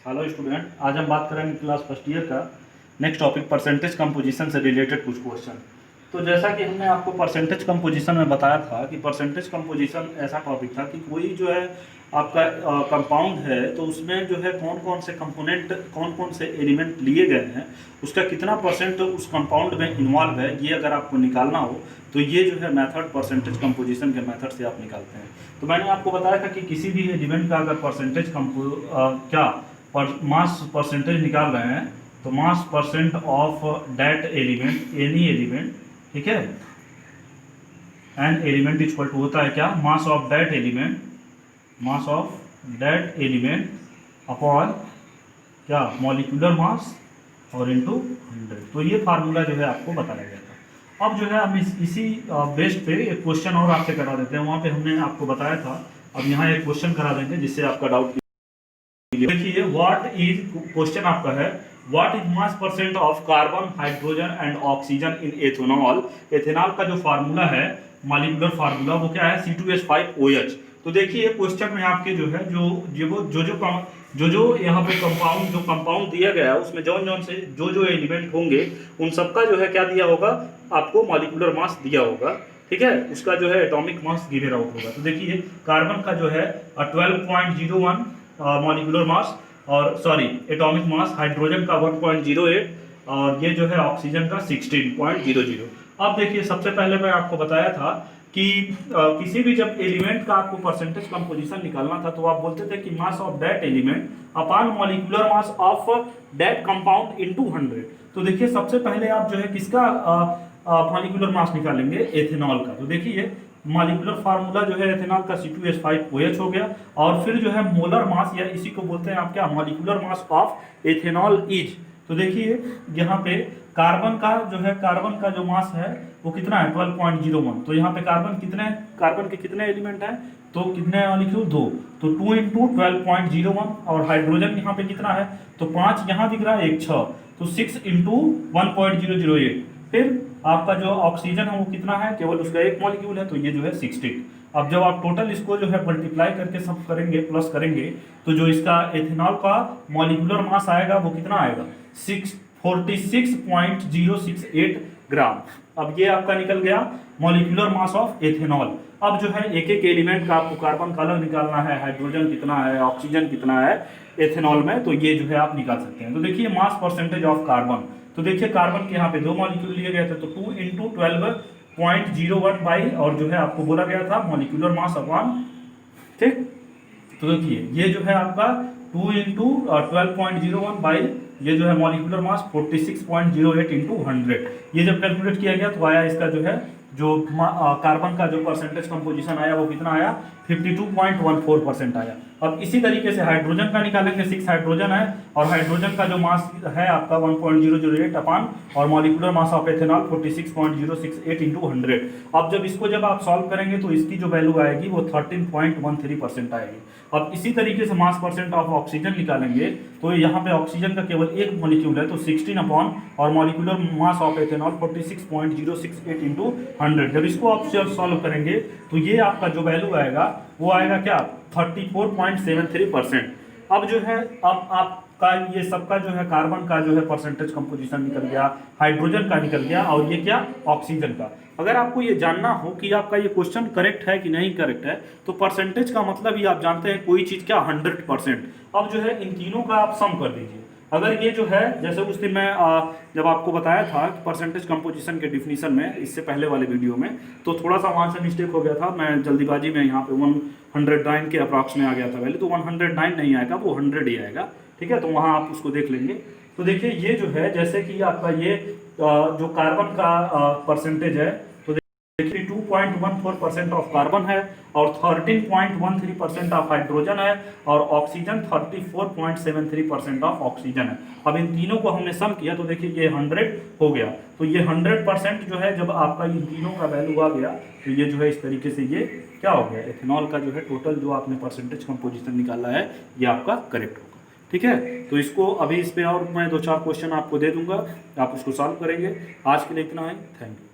Hello student, आज हम बात करेंगे क्लास फर्स्ट ईयर का नेक्स्ट टॉपिक परसेंटेज कंपोजिशन से रिलेटेड कुछ क्वेश्चन। तो जैसा कि हमने आपको परसेंटेज कंपोजिशन में बताया था कि परसेंटेज कंपोजिशन ऐसा टॉपिक था कि कोई जो है आपका कंपाउंड है तो उसमें जो है कौन कौन से कंपोनेंट, कौन कौन से एलिमेंट लिए गए हैं, उसका कितना परसेंट उस कंपाउंड में इन्वॉल्व है, ये अगर आपको निकालना हो तो ये जो है मेथड परसेंटेज कंपोजिशन के मेथड से आप निकालते हैं। तो मैंने आपको बताया था कि किसी भी एलिमेंट का अगर परसेंटेज मास परसेंटेज निकाल रहे हैं तो मास percent of that element, any element, ठीक है, एन एलिमेंट इक्वल टू होता है क्या, mass of that element, mass of that element upon क्या, मॉलिक्यूलर मास और इनटू 100। तो ये फार्मूला जो है आपको बताया गया था। अब जो है हम इसी बेस पे एक क्वेश्चन और आपसे करा देते हैं। वहाँ पे हमने आपको बताया था, अब यहाँ एक क्वेश्चन करा देंगे जिससे आपका डाउट। देखिए व्हाट इज, क्वेश्चन आपका है what is mass percent of carbon, hydrogen and oxygen in ethanol. Ethanol का जो फार्मूला है, मॉलिक्यूलर फार्मूला, वो क्या है, C2H5OH। तो देखिए क्वेश्चन में आपके जो है जो यहाँ पे कंपाउंड दिया गया है उसमें जौन से जो एलिमेंट होंगे उन सबका जो है क्या दिया होगा, आपको मॉलिक्यूलर मास दिया होगा, ठीक है, उसका जो है एटॉमिक मास गिवन आउट होगा। तो देखिए कार्बन का जो है 12.01 मॉलिक्यूलर मास और सॉरी एटॉमिक मास, हाइड्रोजन का 1.08 और ये जो है ऑक्सीजन का 16.00। अब देखिए सबसे पहले मैं आपको बताया था कि किसी भी जब एलिमेंट का आपको परसेंटेज कंपोजिशन निकालना था तो आप बोलते थे कि mass of that element upon molecular mass of that compound into 100। तो देखिए सबसे पहले आप जो है किसका मॉलिक्यूलर मास निकालेंगे, एथेनॉल का। तो देखिए मॉलिक्यूलर फार्मूला जो है एथेनॉल का C2H5OH हो गया और फिर जो है मोलर मास, या इसी को बोलते हैं आप क्या, molecular mass of ethanol is. तो देखिए यहाँ पे कार्बन का जो है, कार्बन का जो मास है वो कितना है, 12.01। तो यहाँ पे कार्बन के कितने एलिमेंट हैं, तो कितने मॉलिक्यूल, 2। तो 2 इंटू 12.01 और हाइड्रोजन यहाँ पे कितना है, तो 5 यहाँ दिख रहा है, 1 6, तो 6 इंटू 1.008। फिर आपका जो ऑक्सीजन है वो कितना है, केवल उसका एक मॉलिक्यूल है, तो ये जो है 16। अब जब आप टोटल इसको जो है मल्टीप्लाई करके सब करेंगे, प्लस करेंगे, तो जो इसका एथेनॉल का मॉलिक्यूलर मास आएगा वो कितना आएगा, 46.068 ग्राम। अब ये आपका निकल गया मॉलिक्यूलर मास ऑफ एथेनॉल। अब जो है एक एक एलिमेंट का आपको कार्बन का अलग निकालना है, हाइड्रोजन कितना है, ऑक्सीजन कितना है एथेनॉल में, तो ये जो है आप निकाल सकते हैं। तो देखिए मास परसेंटेज ऑफ कार्बन, तो देखिए कार्बन के यहाँ पे 2 मॉलिक्यूल लिए गए थे, तो 2 इंटू 12.01 बाई, और जो है आपको बोला गया था मॉलिक्यूलर मास अपॉन, ठीक। तो देखिए ये जो है आपका 2 इंटू 12.01 बाई, ये जो है मॉलिक्यूलर मास 46.08 इंटू 100। ये जब कैलकुलेट किया गया तो आया इसका जो है जो कार्बन का जो परसेंटेज कंपोजिशन आया वो कितना आया, 52.14% आया। अब इसी तरीके से हाइड्रोजन का निकालेंगे, 6 हाइड्रोजन है और हाइड्रोजन का जो मास है आपका 1.008 अपान और molecular mass of ethanol 46.068 into 100। अब जब आप सॉल्व करेंगे तो इसकी जो वैल्यू आएगी वो 13.13% आएगी। अब इसी तरीके से मास परसेंट ऑफ ऑक्सीजन निकालेंगे तो यहाँ पे ऑक्सीजन का केवल एक मॉलिक्यूल है, तो 16 अपॉन और molecular mass of ethanol 46.068 into 100। जब इसको आप सॉल्व करेंगे तो ये आपका जो वैल्यू आएगा वो आएगा क्या, 34.73%। अब जो है अब आपका ये सबका जो है कार्बन का जो है परसेंटेज कंपोजिशन निकल गया, हाइड्रोजन का निकल गया और ये क्या, ऑक्सीजन का। अगर आपको ये जानना हो कि आपका ये क्वेश्चन करेक्ट है कि नहीं करेक्ट है, तो परसेंटेज का मतलब ही आप जानते हैं कोई चीज़ क्या, 100%। अब जो है इन तीनों का आप सम कर दीजिए। अगर ये जो है, जैसे उस दिन मैं जब आपको बताया था परसेंटेज कंपोजिशन के डिफिनीशन में, इससे पहले वाले वीडियो में, तो थोड़ा सा वहाँ से मिस्टेक हो गया था, मैं जल्दीबाजी में यहाँ पे 109 के अप्रॉक्स में आ गया था पहले, तो 109 नहीं आएगा, वो 100 ही आएगा, ठीक है। तो वहाँ आप उसको देख लेंगे। तो देखिए ये जो है, जैसे कि आपका ये जो कार्बन का परसेंटेज है, तो देखिए 2.14% ऑफ कार्बन है और 13.13% ऑफ हाइड्रोजन है और ऑक्सीजन 34.73% ऑफ ऑक्सीजन है। अब इन तीनों को हमने सम किया तो देखिए ये 100 हो गया। तो ये 100% जो है, जब आपका इन तीनों का वैल्यू आ गया तो ये जो है इस तरीके से ये क्या हो गया, एथेनॉल का जो है टोटल जो आपने परसेंटेज कंपोजिशन निकाला है ये आपका करेक्ट होगा, ठीक है। तो इसको अभी इस पे और मैं 2-4 क्वेश्चन आपको दे दूंगा, आप उसको सॉल्व करेंगे। आज के लिए इतना है, थैंक यू।